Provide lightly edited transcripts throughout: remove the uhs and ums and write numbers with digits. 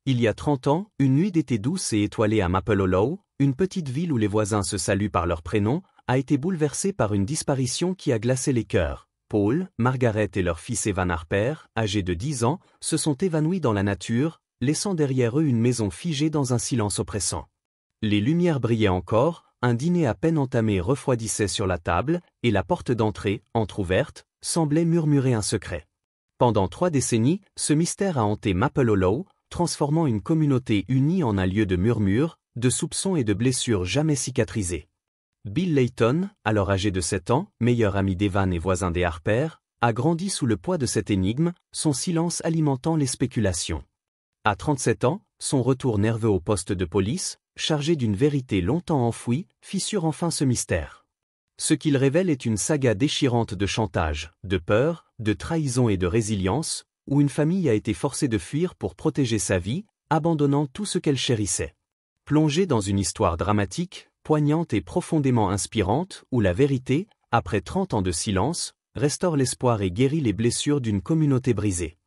Il y a 30 ans, une nuit d'été douce et étoilée à Maple Hollow, une petite ville où les voisins se saluent par leur prénom, a été bouleversée par une disparition qui a glacé les cœurs. Paul, Margaret et leur fils Evan Harper, âgés de 10 ans, se sont évanouis dans la nature, laissant derrière eux une maison figée dans un silence oppressant. Les lumières brillaient encore, un dîner à peine entamé refroidissait sur la table, et la porte d'entrée, entr'ouverte, semblait murmurer un secret. Pendant 3 décennies, ce mystère a hanté Maple Hollow, transformant une communauté unie en un lieu de murmures, de soupçons et de blessures jamais cicatrisées. Bill Layton, alors âgé de 7 ans, meilleur ami d'Evan et voisin des Harper, a grandi sous le poids de cette énigme, son silence alimentant les spéculations. À 37 ans, son retour nerveux au poste de police, chargé d'une vérité longtemps enfouie, fissure enfin ce mystère. Ce qu'il révèle est une saga déchirante de chantage, de peur, de trahison et de résilience, où une famille a été forcée de fuir pour protéger sa vie, abandonnant tout ce qu'elle chérissait. Plongé dans une histoire dramatique, poignante et profondément inspirante, où la vérité, après 30 ans de silence, restaure l'espoir et guérit les blessures d'une communauté brisée.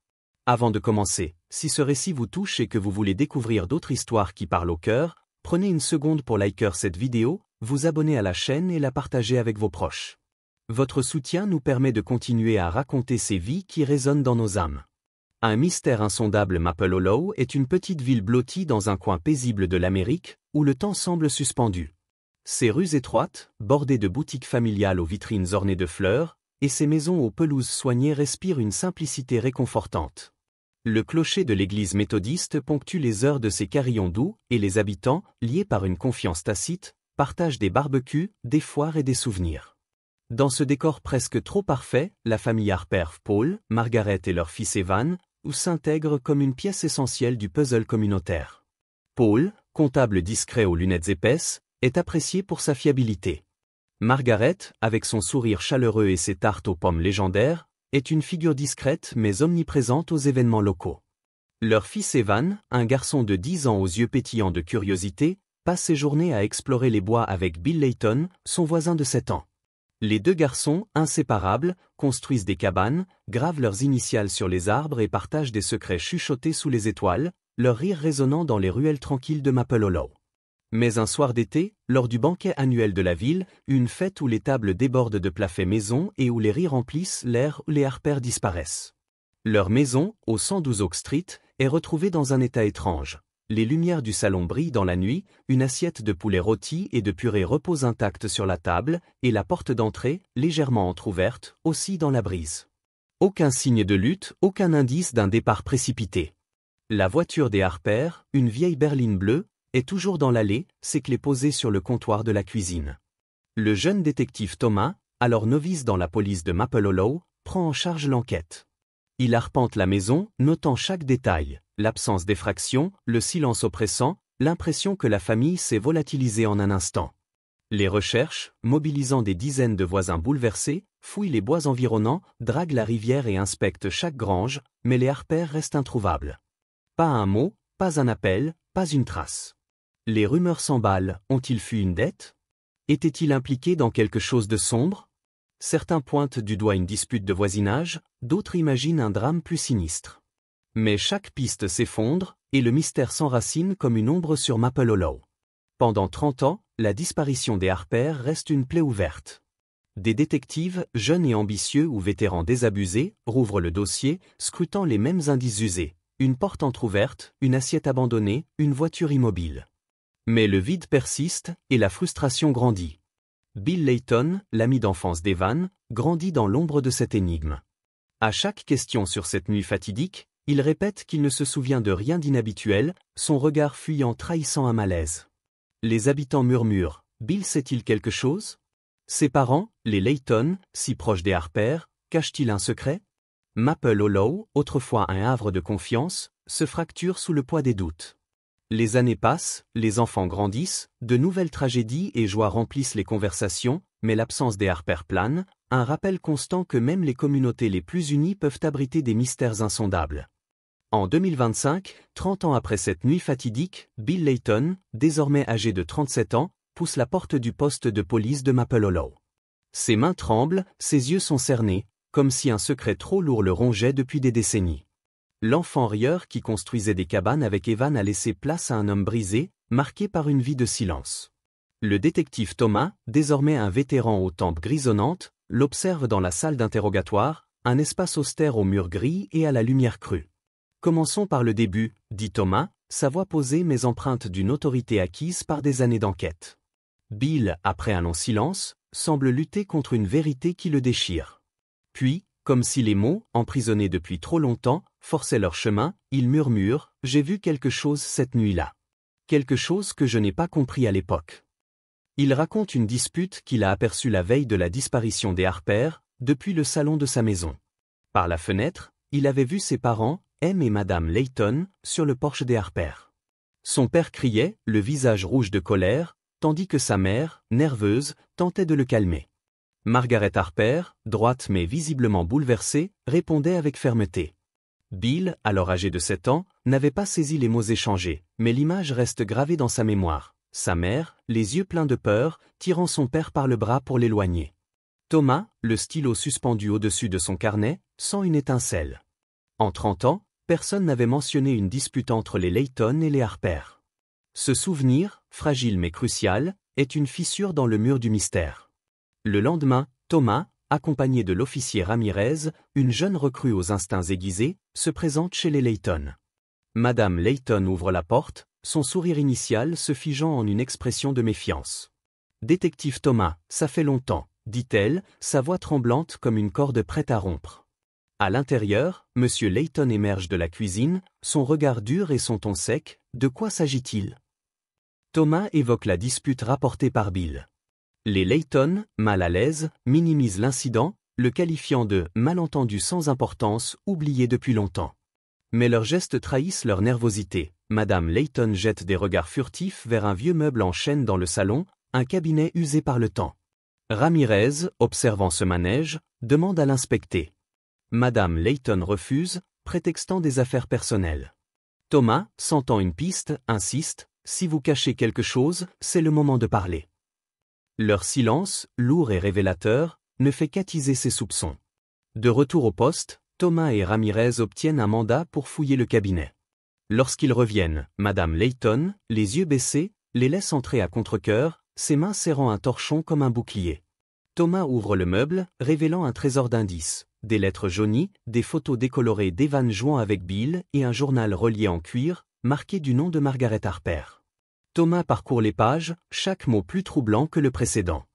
Avant de commencer, si ce récit vous touche et que vous voulez découvrir d'autres histoires qui parlent au cœur, prenez une seconde pour liker cette vidéo, vous abonner à la chaîne et la partager avec vos proches. Votre soutien nous permet de continuer à raconter ces vies qui résonnent dans nos âmes. Un mystère insondable. Maple Hollow est une petite ville blottie dans un coin paisible de l'Amérique, où le temps semble suspendu. Ses rues étroites, bordées de boutiques familiales aux vitrines ornées de fleurs, et ses maisons aux pelouses soignées respirent une simplicité réconfortante. Le clocher de l'église méthodiste ponctue les heures de ses carillons doux, et les habitants, liés par une confiance tacite, partagent des barbecues, des foires et des souvenirs. Dans ce décor presque trop parfait, la famille Harper, Paul, Margaret et leur fils Evan, s'intègre comme une pièce essentielle du puzzle communautaire. Paul, comptable discret aux lunettes épaisses, est apprécié pour sa fiabilité. Margaret, avec son sourire chaleureux et ses tartes aux pommes légendaires, est une figure discrète mais omniprésente aux événements locaux. Leur fils Evan, un garçon de 10 ans aux yeux pétillants de curiosité, passe ses journées à explorer les bois avec Bill Layton, son voisin de 7 ans. Les 2 garçons, inséparables, construisent des cabanes, gravent leurs initiales sur les arbres et partagent des secrets chuchotés sous les étoiles, leur rire résonnant dans les ruelles tranquilles de Maple Hollow. Mais un soir d'été, lors du banquet annuel de la ville, une fête où les tables débordent de plats faits maison et où les rires remplissent l'air, les Harper disparaissent. Leur maison, au 112 Oak Street, est retrouvée dans un état étrange. Les lumières du salon brillent dans la nuit, une assiette de poulet rôti et de purée repose intacte sur la table, et la porte d'entrée, légèrement entr'ouverte, oscille dans la brise. Aucun signe de lutte, aucun indice d'un départ précipité. La voiture des Harper, une vieille berline bleue, est toujours dans l'allée, ses clés posées sur le comptoir de la cuisine. Le jeune détective Thomas, alors novice dans la police de Maple Hollow, prend en charge l'enquête. Il arpente la maison, notant chaque détail, l'absence d'effraction, le silence oppressant, l'impression que la famille s'est volatilisée en un instant. Les recherches, mobilisant des dizaines de voisins bouleversés, fouillent les bois environnants, draguent la rivière et inspectent chaque grange, mais les Harper restent introuvables. Pas un mot, pas un appel, pas une trace. Les rumeurs s'emballent, ont-ils fui une dette? Étaient-ils impliqués dans quelque chose de sombre? Certains pointent du doigt une dispute de voisinage, d'autres imaginent un drame plus sinistre. Mais chaque piste s'effondre, et le mystère s'enracine comme une ombre sur Maple Hollow. Pendant 30 ans, la disparition des Harper reste une plaie ouverte. Des détectives, jeunes et ambitieux ou vétérans désabusés, rouvrent le dossier, scrutant les mêmes indices usés. Une porte entr'ouverte, une assiette abandonnée, une voiture immobile. Mais le vide persiste, et la frustration grandit. Bill Layton, l'ami d'enfance d'Evan, grandit dans l'ombre de cette énigme. À chaque question sur cette nuit fatidique, il répète qu'il ne se souvient de rien d'inhabituel, son regard fuyant trahissant un malaise. Les habitants murmurent, Bill sait-il quelque chose? Ses parents, les Layton, si proches des Harper, cachent-ils un secret? Maple Hollow, autrefois un havre de confiance, se fracture sous le poids des doutes. Les années passent, les enfants grandissent, de nouvelles tragédies et joies remplissent les conversations, mais l'absence des Harper plane, un rappel constant que même les communautés les plus unies peuvent abriter des mystères insondables. En 2025, 30 ans après cette nuit fatidique, Bill Layton, désormais âgé de 37 ans, pousse la porte du poste de police de Maple Hollow. Ses mains tremblent, ses yeux sont cernés, comme si un secret trop lourd le rongeait depuis des décennies. L'enfant rieur qui construisait des cabanes avec Evan a laissé place à un homme brisé, marqué par une vie de silence. Le détective Thomas, désormais un vétéran aux tempes grisonnantes, l'observe dans la salle d'interrogatoire, un espace austère aux murs gris et à la lumière crue. Commençons par le début, dit Thomas, sa voix posée mais empreinte d'une autorité acquise par des années d'enquête. Bill, après un long silence, semble lutter contre une vérité qui le déchire. Puis, comme si les mots, emprisonnés depuis trop longtemps, forçaient leur chemin, il murmure « J'ai vu quelque chose cette nuit-là. Quelque chose que je n'ai pas compris à l'époque. » Il raconte une dispute qu'il a aperçue la veille de la disparition des Harper, depuis le salon de sa maison. Par la fenêtre, il avait vu ses parents, M et Madame Layton, sur le porche des Harper. Son père criait, le visage rouge de colère, tandis que sa mère, nerveuse, tentait de le calmer. Margaret Harper, droite mais visiblement bouleversée, répondait avec fermeté. Bill, alors âgé de 7 ans, n'avait pas saisi les mots échangés, mais l'image reste gravée dans sa mémoire. Sa mère, les yeux pleins de peur, tirant son père par le bras pour l'éloigner. Thomas, le stylo suspendu au-dessus de son carnet, sent une étincelle. En 30 ans, personne n'avait mentionné une dispute entre les Layton et les Harper. Ce souvenir, fragile mais crucial, est une fissure dans le mur du mystère. Le lendemain, Thomas, accompagné de l'officier Ramirez, une jeune recrue aux instincts aiguisés, se présente chez les Layton. Madame Layton ouvre la porte, son sourire initial se figeant en une expression de méfiance. « Détective Thomas, ça fait longtemps, » dit-elle, sa voix tremblante comme une corde prête à rompre. À l'intérieur, M. Layton émerge de la cuisine, son regard dur et son ton sec. De quoi s'agit-il? Thomas évoque la dispute rapportée par Bill. Les Layton, mal à l'aise, minimisent l'incident, le qualifiant de « malentendu sans importance, oublié depuis longtemps ». Mais leurs gestes trahissent leur nervosité. Madame Layton jette des regards furtifs vers un vieux meuble en chêne dans le salon, un cabinet usé par le temps. Ramirez, observant ce manège, demande à l'inspecter. Madame Layton refuse, prétextant des affaires personnelles. Thomas, sentant une piste, insiste, « Si vous cachez quelque chose, c'est le moment de parler. » Leur silence, lourd et révélateur, ne fait qu'attiser ses soupçons. De retour au poste, Thomas et Ramirez obtiennent un mandat pour fouiller le cabinet. Lorsqu'ils reviennent, Madame Layton, les yeux baissés, les laisse entrer à contre-cœur, ses mains serrant un torchon comme un bouclier. Thomas ouvre le meuble, révélant un trésor d'indices, des lettres jaunies, des photos décolorées d'Evan jouant avec Bill et un journal relié en cuir, marqué du nom de Margaret Harper. Thomas parcourt les pages, chaque mot plus troublant que le précédent.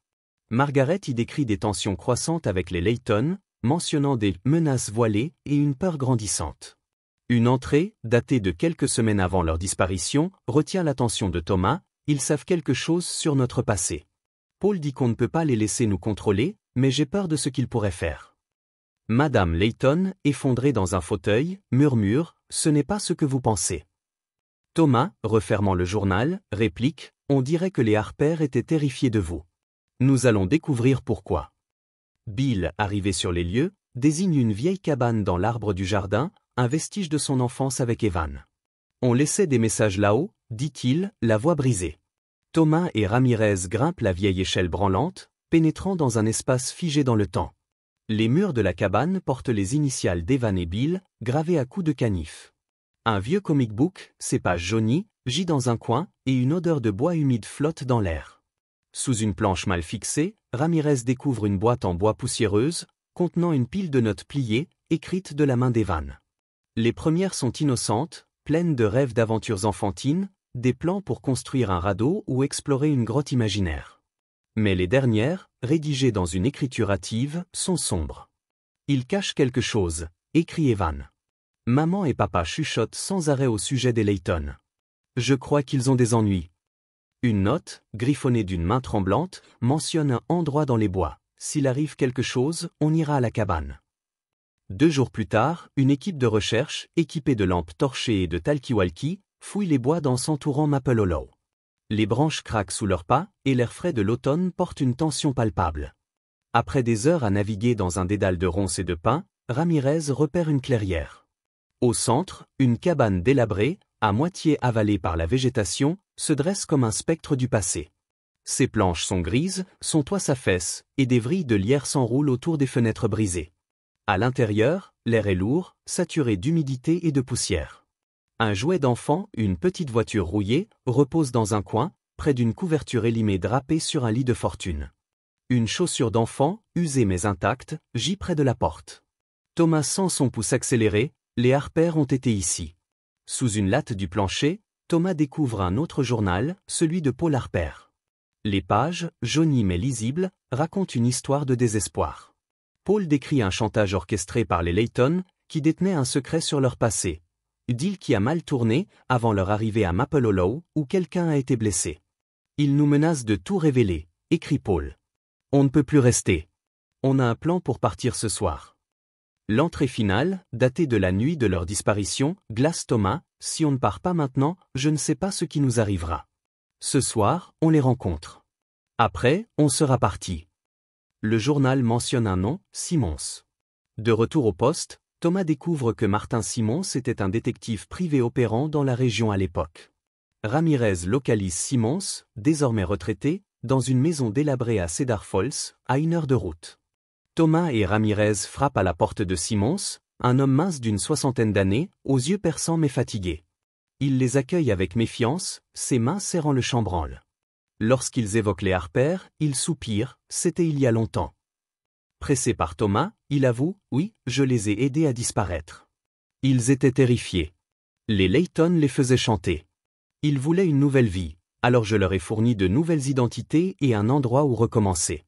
Margaret y décrit des tensions croissantes avec les Layton, mentionnant des menaces voilées et une peur grandissante. Une entrée, datée de quelques semaines avant leur disparition, retient l'attention de Thomas. Ils savent quelque chose sur notre passé. Paul dit qu'on ne peut pas les laisser nous contrôler, mais j'ai peur de ce qu'ils pourraient faire. Madame Layton, effondrée dans un fauteuil, murmure « Ce n'est pas ce que vous pensez. » Thomas, refermant le journal, réplique « On dirait que les Harper étaient terrifiés de vous. Nous allons découvrir pourquoi. » Bill, arrivé sur les lieux, désigne une vieille cabane dans l'arbre du jardin, un vestige de son enfance avec Evan. « On laissait des messages là-haut, » dit-il, la voix brisée. Thomas et Ramirez grimpent la vieille échelle branlante, pénétrant dans un espace figé dans le temps. Les murs de la cabane portent les initiales d'Evan et Bill, gravées à coups de canif. Un vieux comic book, ses pages jaunies, gît dans un coin, et une odeur de bois humide flotte dans l'air. Sous une planche mal fixée, Ramirez découvre une boîte en bois poussiéreuse, contenant une pile de notes pliées, écrites de la main d'Evan. Les premières sont innocentes, pleines de rêves d'aventures enfantines, des plans pour construire un radeau ou explorer une grotte imaginaire. Mais les dernières, rédigées dans une écriture hâtive, sont sombres. Ils cachent quelque chose, écrit Evan. Maman et papa chuchotent sans arrêt au sujet des Layton. Je crois qu'ils ont des ennuis. Une note, griffonnée d'une main tremblante, mentionne un endroit dans les bois. S'il arrive quelque chose, on ira à la cabane. 2 jours plus tard, une équipe de recherche, équipée de lampes torchées et de talkie-walkie, fouille les bois dans s'entourant Maple Hollow. Les branches craquent sous leurs pas, et l'air frais de l'automne porte une tension palpable. Après des heures à naviguer dans un dédale de ronces et de pins, Ramirez repère une clairière. Au centre, une cabane délabrée, à moitié avalée par la végétation, se dresse comme un spectre du passé. Ses planches sont grises, son toit s'affaisse, et des vrilles de lierre s'enroulent autour des fenêtres brisées. À l'intérieur, l'air est lourd, saturé d'humidité et de poussière. Un jouet d'enfant, une petite voiture rouillée, repose dans un coin, près d'une couverture élimée drapée sur un lit de fortune. Une chaussure d'enfant, usée mais intacte, gît près de la porte. Thomas sent son pouce accélérer, les Harper ont été ici. Sous une latte du plancher, Thomas découvre un autre journal, celui de Paul Harper. Les pages, jaunies mais lisibles, racontent une histoire de désespoir. Paul décrit un chantage orchestré par les Layton, qui détenaient un secret sur leur passé. Deal qui a mal tourné, avant leur arrivée à Maple Hollow, où quelqu'un a été blessé. Il nous menace de tout révéler, écrit Paul. On ne peut plus rester. On a un plan pour partir ce soir. L'entrée finale, datée de la nuit de leur disparition, glace Thomas, si on ne part pas maintenant, je ne sais pas ce qui nous arrivera. Ce soir, on les rencontre. Après, on sera parti. Le journal mentionne un nom, Simmons. De retour au poste, Thomas découvre que Martin Simmons était un détective privé opérant dans la région à l'époque. Ramirez localise Simmons, désormais retraité, dans une maison délabrée à Cedar Falls, à 1 heure de route. Thomas et Ramirez frappent à la porte de Simmons, un homme mince d'une 60aine d'années, aux yeux perçants mais fatigués. Il les accueille avec méfiance, ses mains serrant le chambranle. Lorsqu'ils évoquent les Harper, il soupire, c'était il y a longtemps. Pressé par Thomas, il avoue, oui, je les ai aidés à disparaître. Ils étaient terrifiés. Les Layton les faisaient chanter. Ils voulaient une nouvelle vie, alors je leur ai fourni de nouvelles identités et un endroit où recommencer.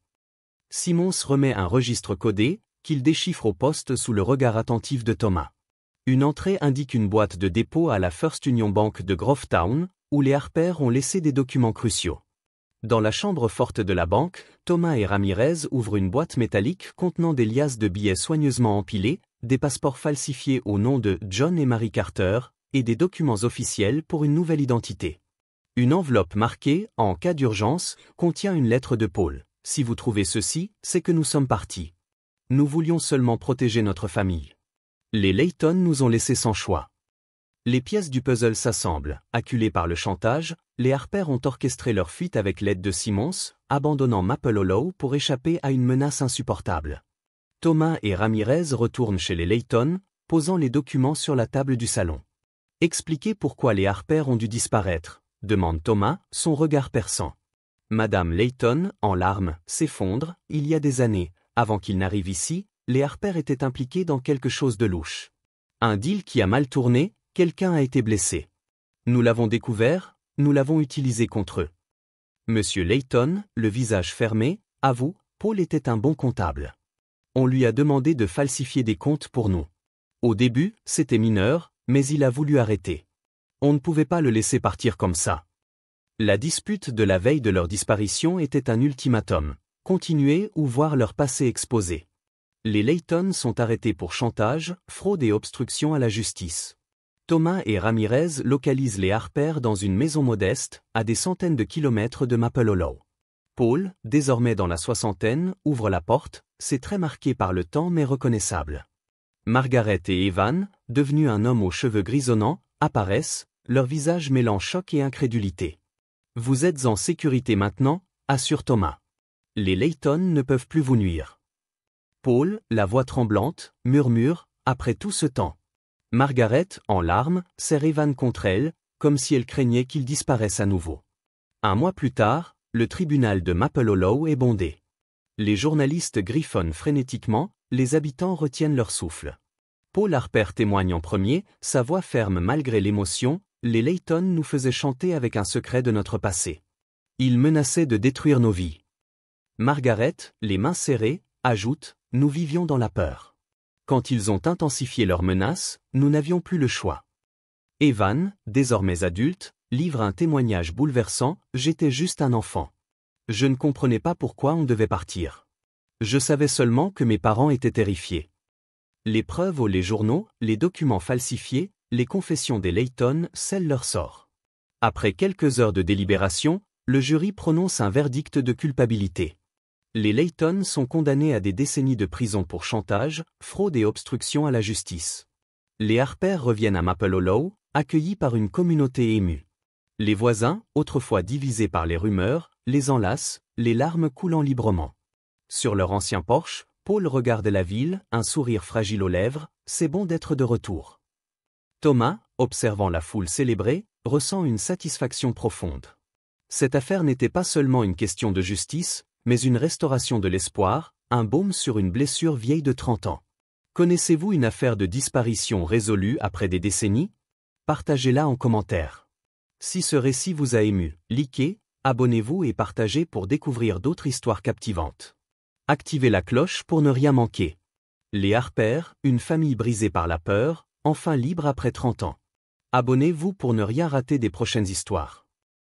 Simmons remet un registre codé, qu'il déchiffre au poste sous le regard attentif de Thomas. Une entrée indique une boîte de dépôt à la First Union Bank de Grovetown, où les Harper ont laissé des documents cruciaux. Dans la chambre forte de la banque, Thomas et Ramirez ouvrent une boîte métallique contenant des liasses de billets soigneusement empilés, des passeports falsifiés au nom de John et Mary Carter, et des documents officiels pour une nouvelle identité. Une enveloppe marquée, en cas d'urgence, contient une lettre de Paul. Si vous trouvez ceci, c'est que nous sommes partis. Nous voulions seulement protéger notre famille. Les Layton nous ont laissés sans choix. Les pièces du puzzle s'assemblent. Acculés par le chantage, les Harper ont orchestré leur fuite avec l'aide de Simmons, abandonnant Maple Hollow pour échapper à une menace insupportable. Thomas et Ramirez retournent chez les Layton, posant les documents sur la table du salon. Expliquez pourquoi les Harper ont dû disparaître, demande Thomas, son regard perçant. Madame Layton, en larmes, s'effondre. Il y a des années, avant qu'ils n'arrivent ici, les Harper étaient impliqués dans quelque chose de louche. Un deal qui a mal tourné, quelqu'un a été blessé. Nous l'avons découvert, nous l'avons utilisé contre eux. Monsieur Layton, le visage fermé, avoue, Paul était un bon comptable. On lui a demandé de falsifier des comptes pour nous. Au début, c'était mineur, mais il a voulu arrêter. On ne pouvait pas le laisser partir comme ça. La dispute de la veille de leur disparition était un ultimatum. Continuer ou voir leur passé exposé. Les Layton sont arrêtés pour chantage, fraude et obstruction à la justice. Thomas et Ramirez localisent les Harper dans une maison modeste, à des centaines de kilomètres de Maple Hollow. Paul, désormais dans la soixantaine, ouvre la porte, c'est très marqué par le temps mais reconnaissable. Margaret et Evan, devenus un homme aux cheveux grisonnants, apparaissent, leur visage mêlant choc et incrédulité. Vous êtes en sécurité maintenant, assure Thomas. Les Layton ne peuvent plus vous nuire. Paul, la voix tremblante, murmure, après tout ce temps. Margaret, en larmes, serre Evan contre elle, comme si elle craignait qu'il disparaisse à nouveau. Un mois plus tard, le tribunal de Maple Hollow est bondé. Les journalistes griffonnent frénétiquement, les habitants retiennent leur souffle. Paul Harper témoigne en premier, sa voix ferme malgré l'émotion, les Layton nous faisaient chanter avec un secret de notre passé. Ils menaçaient de détruire nos vies. Margaret, les mains serrées, ajoute, nous vivions dans la peur. Quand ils ont intensifié leurs menaces, nous n'avions plus le choix. Evan, désormais adulte, livre un témoignage bouleversant, j'étais juste un enfant. Je ne comprenais pas pourquoi on devait partir. Je savais seulement que mes parents étaient terrifiés. Les preuves aux les journaux, les documents falsifiés, les confessions des Layton scellent leur sort. Après quelques heures de délibération, le jury prononce un verdict de culpabilité. Les Layton sont condamnés à des décennies de prison pour chantage, fraude et obstruction à la justice. Les Harper reviennent à Maple Hollow, accueillis par une communauté émue. Les voisins, autrefois divisés par les rumeurs, les enlacent, les larmes coulant librement. Sur leur ancien porche, Paul regarde la ville, un sourire fragile aux lèvres, c'est bon d'être de retour. Thomas, observant la foule célébrée, ressent une satisfaction profonde. Cette affaire n'était pas seulement une question de justice, mais une restauration de l'espoir, un baume sur une blessure vieille de 30 ans. Connaissez-vous une affaire de disparition résolue après des décennies? Partagez-la en commentaire. Si ce récit vous a ému, likez, abonnez-vous et partagez pour découvrir d'autres histoires captivantes. Activez la cloche pour ne rien manquer. Les Harper, une famille brisée par la peur, enfin libre après 30 ans. Abonnez-vous pour ne rien rater des prochaines histoires.